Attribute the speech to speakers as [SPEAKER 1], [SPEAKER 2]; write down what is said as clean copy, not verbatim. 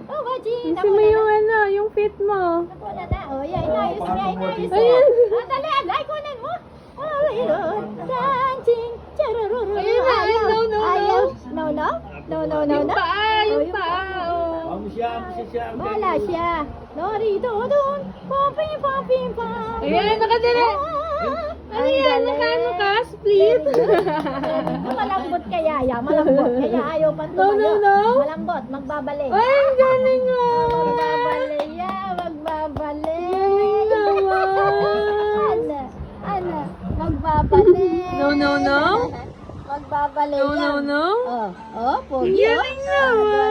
[SPEAKER 1] Oh, Bajin.
[SPEAKER 2] Kasi mo yung ano, yung fit mo.
[SPEAKER 1] Nakunan na. Oh, yeah, inayos niya, inayos niya.
[SPEAKER 2] Ayun.
[SPEAKER 1] Ah, dali, agay, kunin mo. Oh, ayun. Sanching. Chararuru.
[SPEAKER 2] Ayun na, ayun, no, no, no.
[SPEAKER 1] Ayaw. No, no? No, no, no,
[SPEAKER 2] Yung
[SPEAKER 1] no.
[SPEAKER 2] paa, yung
[SPEAKER 1] Oh,
[SPEAKER 2] paa. Oh.
[SPEAKER 1] Wala siya. Narito doon. Pomping, pomping, pom.
[SPEAKER 2] Ayan, nakadala. Ano yan? Nakano ka? Split?
[SPEAKER 1] Malambot kaya ya, malambot. Kaya ayaw pa
[SPEAKER 2] No, no, no.
[SPEAKER 1] Malambot, magbabalik.
[SPEAKER 2] Ay, ang galing nga.
[SPEAKER 1] Magbabalik ya, magbabalik.
[SPEAKER 2] Galing naman.
[SPEAKER 1] Ano, magbabalik.
[SPEAKER 2] No, no, no.
[SPEAKER 1] Magbabalik
[SPEAKER 2] No,
[SPEAKER 1] yan.
[SPEAKER 2] no, no.
[SPEAKER 1] Oh, oh,
[SPEAKER 2] Ang
[SPEAKER 1] pogi.
[SPEAKER 2] galing naman.